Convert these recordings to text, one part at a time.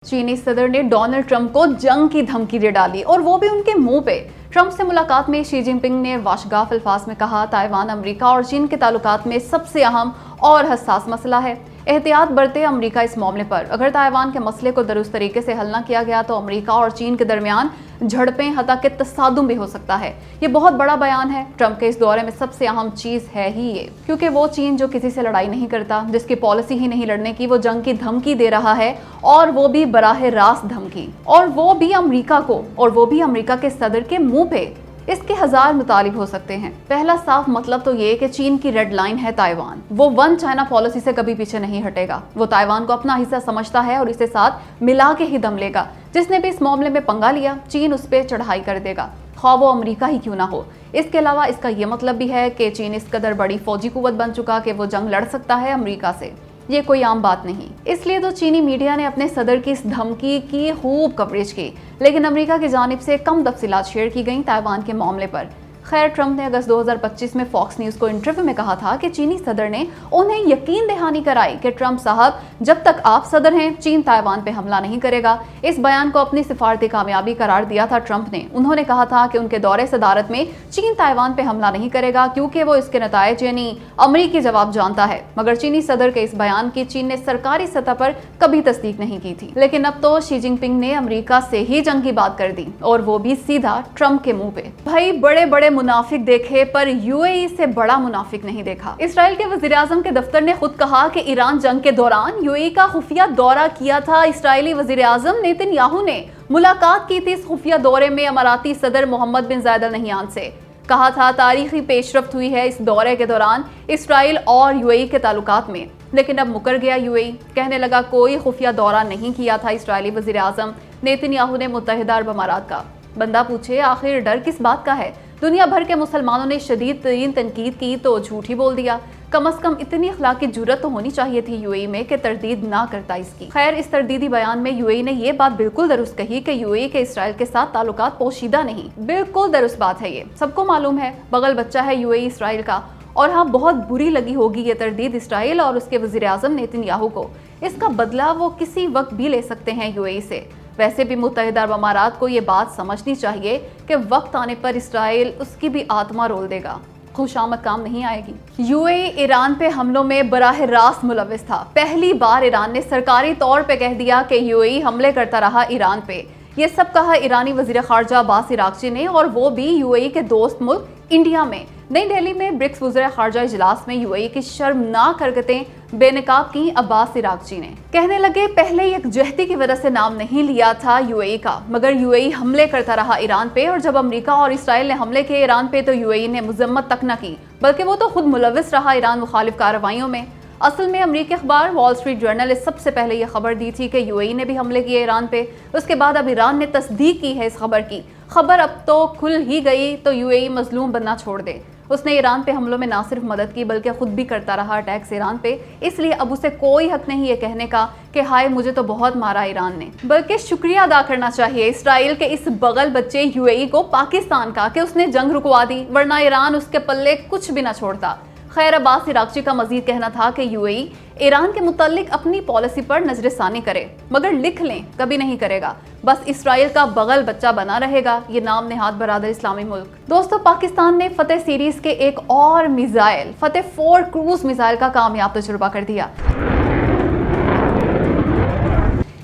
चीनी सदर ने डोनाल्ड ट्रंप को जंग की धमकी दे डाली और वो भी उनके मुंह पे। ट्रंप से मुलाकात में शी जिनपिंग ने वाशगाफ अल्फाज में कहा, ताइवान अमेरिका और चीन के ताल्लुकात में सबसे अहम और हसास मसला है। एहतियात बरते अमेरिका इस मामले पर। अगर ताइवान के मसले को दुरुस्त तरीके से हल न किया गया तो अमेरिका और चीन के दरमियान झड़पें हता के तसादुम भी हो सकता है। ये बहुत बड़ा बयान है। ट्रंप के इस दौरे में सबसे अहम चीज है ही ये, क्योंकि वो चीन जो किसी से लड़ाई नहीं करता, जिसकी पॉलिसी ही नहीं लड़ने की, वो जंग की धमकी दे रहा है, और वो भी बराह रास्त धमकी, और वो भी अमेरिका को, और वो भी अमेरिका के सदर के मुंह पे। इसके हजार मुतालिब हो सकते हैं। पहला साफ मतलब तो ये कि चीन की रेड लाइन है ताइवान। वो वन चाइना पॉलिसी से कभी पीछे नहीं हटेगा। वो ताइवान को अपना हिस्सा समझता है और इसे साथ मिला के ही दम लेगा। जिसने भी इस मामले में पंगा लिया, चीन उस पर चढ़ाई कर देगा, ख्वाह वो अमेरिका ही क्यों ना हो। इसके अलावा इसका ये मतलब भी है कि चीन इस कदर बड़ी फौजी कुव्वत बन चुका कि वो जंग लड़ सकता है अमेरिका से। ये कोई आम बात नहीं। इसलिए तो चीनी मीडिया ने अपने सदर की इस धमकी की खूब कवरेज की, लेकिन अमेरिका की जानिब से कम तफसीलात शेयर की गई ताइवान के मामले पर। खैर, ट्रंप ने अगस्त 2025 में फॉक्स न्यूज को इंटरव्यू में कहा था कि चीनी सदर ने उन्हें यकीन दहानी कराई कि ट्रंप साहब, जब तक आप सदर हैं चीन ताइवान पे हमला नहीं करेगा। इस बयान को अपनी सिफारती कामयाबी करार दिया था ट्रंप ने। उन्होंने कहा था कि उनके दौरे सदारत में चीन ताइवान पे हमला नहीं करेगा, क्योंकि वो इसके नतायज यानी अमरीकी जवाब जानता है। मगर चीनी सदर के इस बयान की चीन ने सरकारी सतह पर कभी तस्दीक नहीं की थी। लेकिन अब तो शी जिनपिंग ने अमेरिका से ही जंग की बात कर दी, और वो भी सीधा ट्रंप के मुंह पे। भाई, बड़े बड़े मुनाफिक देखे पर यूएई से बड़ा मुनाफिक नहीं देखा। इसराइल के वजीर आजम के दफ्तर ने खुद कहा कि ईरान जंग के दौरान यूएई का खुफिया दौरा किया था। इसराइली वजीर आजम नेतन्याहू ने मुलाकात की थी इस खुफिया दौरे में अमाराती सदर मोहम्मद बिन जायद अल नहयान से। कहा था तारीखी पेशरफ्त हुई है इस दौरे के दौरान इसराइल और यूएई के ताल्लुकात में। लेकिन अब मुकर गया यूएई, कहने लगा कोई खुफिया दौरा नहीं किया था इसराइली वजीर आजम नेतन्याहू ने मुत्तहिदा अरब अमारात का। बंदा पूछे, आखिर डर किस बात का है? दुनिया भर के मुसलमानों ने शदीद तरीन तनकीद की तो झूठ ही बोल दिया। कम अज कम इतनी अखलाकी जुर्रत तो होनी चाहिए थी यूएई में कि तरदीद ना करता इसकी। खैर, इस तरदीदी बयान में यूएई ने ये बात बिल्कुल दुरुस्त कही कि यूएई के इसराइल के साथ ताल्लुकात पोशीदा नहीं। बिल्कुल दुरुस्त बात है ये, सबको मालूम है। बगल बच्चा है यूएई इसराइल का। और हाँ, बहुत बुरी लगी होगी ये तरदीद इसराइल और उसके वजीर आजम नेतन्याहू को। इसका बदला वो किसी वक्त भी ले सकते हैं यूएई से। वैसे भी मुत्तहिदा अरब अमारात को ये बात समझनी चाहिए कि वक्त आने पर इसराइल उसकी भी आत्मा रोल देगा, खुशामद काम नहीं आएगी। यूएई ईरान पे हमलों में बराह रास्त मुलविस था। पहली बार ईरान ने सरकारी तौर पे कह दिया कि यूएई हमले करता रहा ईरान पे। ये सब कहा ईरानी वजीर खारजा अब्बास इराक्ची ने, और वो भी यूएई के दोस्त मुल्क इंडिया में। नई दिल्ली में ब्रिक्स वज़ीर खारजा इजलास में यूएई की शर्मनाक हरकतें बेनकाब की अब्बास इराक्ची ने। कहने लगे, पहले यकजहती की वजह से नाम नहीं लिया था यूएई का, मगर यूएई हमले करता रहा ईरान पे, और जब अमेरिका और इसराइल ने हमले किए ईरान पे तो यूएई ने मजम्मत तक न की, बल्कि वो तो खुद मुलविस रहा ईरान मुखालिफ कार्रवाइयों में। असल में अमेरिकी अखबार वॉल स्ट्रीट जर्नल ने सबसे पहले ये खबर दी थी कि यूएई ने भी हमले किए ईरान पे। उसके बाद अब ईरान ने तस्दीक की है इस खबर की। खबर अब तो खुल ही गई तो यूएई मजलूम बनना छोड़ दे। उसने ईरान पे हमलों में ना सिर्फ मदद की बल्कि खुद भी करता रहा अटैक्स ईरान पे। इसलिए अब उसे कोई हक नहीं ये कहने का कि हाय मुझे तो बहुत मारा ईरान ने, बल्कि शुक्रिया अदा करना चाहिए इसराइल के इस बगल बच्चे यूएई को, पाकिस्तान का, कि उसने जंग रुकवा दी, वरना ईरान उसके पल्ले कुछ भी ना छोड़ता। खैर, अब्बास इराक्ची का मजीद कहना था कि यूएई ईरान के मुतालिक अपनी पॉलिसी पर नजरसानी करे, मगर लिख लें कभी नहीं करेगा। बस इसराइल का बगल बच्चा बना रहेगा ये नाम नेहाद बरादर इस्लामी मुल्क। दोस्तों, पाकिस्तान ने फतेह सीरीज के एक और मिसाइल फतेह 4 क्रूज मिसाइल का कामयाब तजुर्बा कर दिया।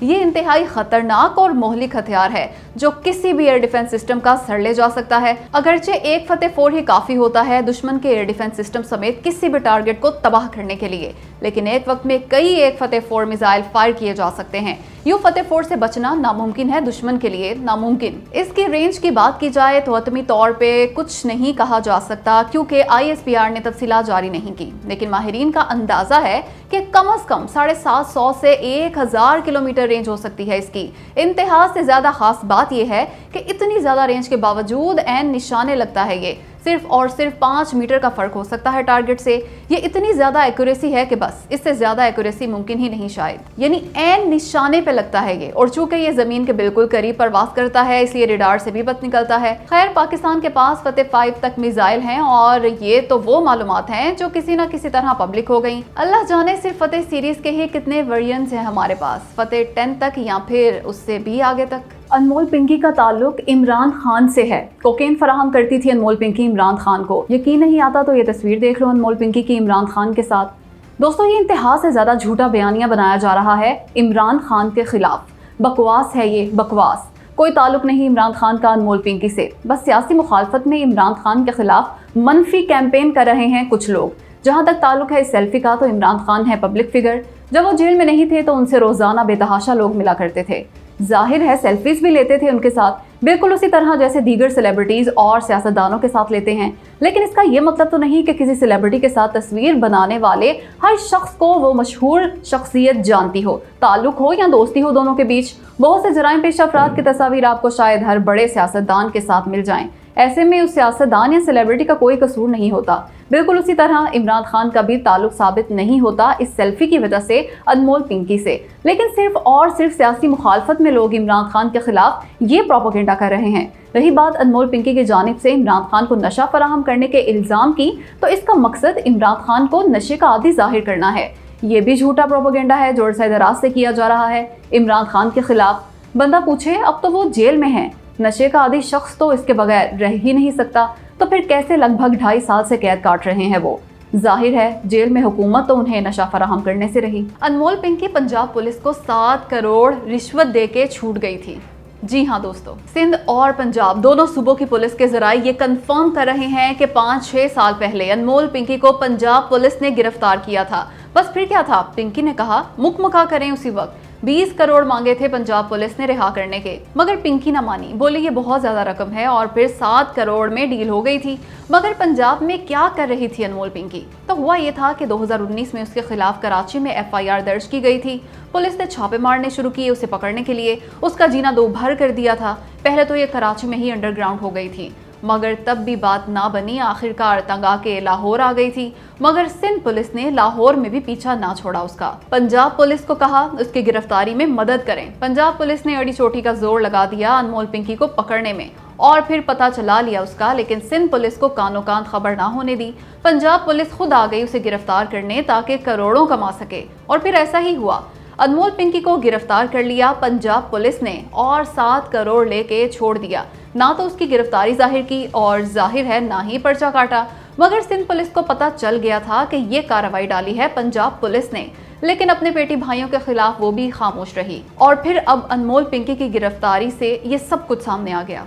ये इंतहाई खतरनाक और मोहलिक हथियार है जो किसी भी एयर डिफेंस सिस्टम का सर ले जा सकता है। अगरचे एक फतेह 4 ही काफी होता है दुश्मन के एयर डिफेंस सिस्टम समेत किसी भी टारगेट को तबाह करने के लिए, लेकिन एक वक्त में कई एक फतेह 4 मिसाइल फायर किए जा सकते हैं। यूं फतेह 4 से बचना नामुमकिन है, दुश्मन के लिए नामुमकिन। इसकी रेंज की बात की जाए तो हतमी तौर पे कुछ नहीं कहा जा सकता, क्योंकि ISPR ने तफसीलात जारी नहीं की, लेकिन माहिरीन का अंदाजा है कि कम अज कम 750 से 1000 किलोमीटर रेंज हो सकती है इसकी। इंतहा से ज्यादा खास बात यह है कि इतनी ज्यादा रेंज के बावजूद ऐन निशाने लगता है ये। सिर्फ और सिर्फ 5 मीटर का फर्क हो सकता है टारगेट से। ये इतनी ज्यादा एक्यूरेसी है कि बस इससे ज्यादा एक्यूरेसी मुमकिन ही नहीं शायद, यानी ऐन निशाने पे लगता है ये। और चूंकि ये जमीन के बिल्कुल करीब परवास करता है इसलिए रेडार से भी बच निकलता है। खैर, पाकिस्तान के पास फतेह 5 तक मिसाइल हैं और ये तो वो मालूमात हैं जो किसी ना किसी तरह पब्लिक हो गई। अल्लाह जाने सिर्फ फतेह सीरीज के ही कितने वेरिएंट्स हैं हमारे पास, फतेह 10 तक या फिर उससे भी आगे तक। अनमोल पिंकी का ताल्लुक इमरान खान से है। कोकेन फराहम करती थी अनमोल पिंकी इमरान खान को। यकीन नहीं आता तो ये तस्वीर देख लो अनमोल पिंकी की इमरान खान के साथ। दोस्तों, ये इंतहा से ज्यादा झूठा बयानिया बनाया जा रहा है इमरान खान के खिलाफ। बकवास है ये, बकवास। कोई ताल्लुक नहीं इमरान खान का अनमोल पिंकी से। बस सियासी मुखालफत में इमरान खान के खिलाफ मनफी कैंपेन कर रहे हैं कुछ लोग। जहां तक ताल्लुक है इस सेल्फी का, तो इमरान खान है पब्लिक फिगर। जब वो जेल में नहीं थे तो उनसे रोजाना बेतहाशा लोग मिला करते थे। जाहिर है सेल्फीज भी लेते थे उनके साथ, बिल्कुल उसी तरह जैसे दीगर सेलिब्रिटीज और सियासतदानों के साथ लेते हैं। लेकिन इसका ये मतलब तो नहीं कि किसी सेलिब्रिटी के साथ तस्वीर बनाने वाले हर शख्स को वो मशहूर शख्सियत जानती हो, ताल्लुक हो या दोस्ती हो दोनों के बीच। बहुत से जराइम पेश अफराद की तस्वीर आपको शायद हर बड़े सियासतदान के साथ मिल जाएं। ऐसे में उस सियासतदान या सेलिब्रिटी का कोई कसूर नहीं होता। बिल्कुल उसी तरह इमरान खान का भी ताल्लुक साबित नहीं होता इस सेल्फी की वजह से अनमोल पिंकी से। लेकिन सिर्फ और सिर्फ सियासी मुखालफत में लोग इमरान खान के खिलाफ ये प्रोपेगेंडा कर रहे हैं। रही बात अनमोल पिंकी की जानिब से इमरान खान को नशा फराहम करने के इल्जाम की, तो इसका मकसद इमरान खान को नशे का आदी जाहिर करना है। ये भी झूठा प्रोपेगेंडा है जो अरसे दराज से किया जा रहा है इमरान खान के खिलाफ। बंदा पूछे, अब तो वो जेल में है, नशे का आदी शख्स तो इसके बगैर रह ही नहीं सकता, तो फिर कैसे लगभग 2.5 साल से कैद काट रहे हैं वो। जाहिर है जेल में हुकूमत तो उन्हें नशा फराहम करने से रही। अनमोल पिंकी पंजाब पुलिस को 7 करोड़ रिश्वत देके छूट गई थी। जी हाँ दोस्तों, सिंध और पंजाब दोनों सूबों की पुलिस के जराये ये कंफर्म कर रहे हैं कि 5-6 साल पहले अनमोल पिंकी को पंजाब पुलिस ने गिरफ्तार किया था। बस फिर क्या था, पिंकी ने कहा मुकमका करें। उसी वक्त 20 करोड़ मांगे थे पंजाब पुलिस ने रिहा करने के, मगर पिंकी ना मानी, बोली ये बहुत ज्यादा रकम है और फिर 7 करोड़ में डील हो गई थी। मगर पंजाब में क्या कर रही थी अनमोल पिंकी? तो हुआ ये था कि 2019 में उसके खिलाफ कराची में FIR दर्ज की गई थी। पुलिस ने छापे मारने शुरू किए उसे पकड़ने के लिए। उसका जीना दो भर कर दिया था। पहले तो ये कराची में ही अंडरग्राउंड हो गई थी, मगर तब भी बात ना बनी। आखिरकार तंग आके लाहौर आ गई थी, मगर सिंध पुलिस ने लाहौर में भी पीछा ना छोड़ा उसका। पंजाब पुलिस को कहा उसकी गिरफ्तारी में मदद करें। पंजाब पुलिस ने अड़ी चोटी का जोर लगा दिया अनमोल पिंकी को पकड़ने में और फिर पता चला लिया उसका। लेकिन सिंध पुलिस को कानो कान खबर ना होने दी। पंजाब पुलिस खुद आ गई उसे गिरफ्तार करने ताकि करोड़ों कमा सके। और फिर ऐसा ही हुआ, अनमोल पिंकी को गिरफ्तार कर लिया पंजाब पुलिस ने और 7 करोड़ लेके छोड़ दिया। ना तो उसकी गिरफ्तारी जाहिर की और जाहिर है ना ही पर्चा काटा। मगर सिंध पुलिस को पता चल गया था कि ये कार्रवाई डाली है पंजाब पुलिस ने, लेकिन अपने पेटी भाइयों के खिलाफ वो भी खामोश रही। और फिर अब अनमोल पिंकी की गिरफ्तारी से ये सब कुछ सामने आ गया।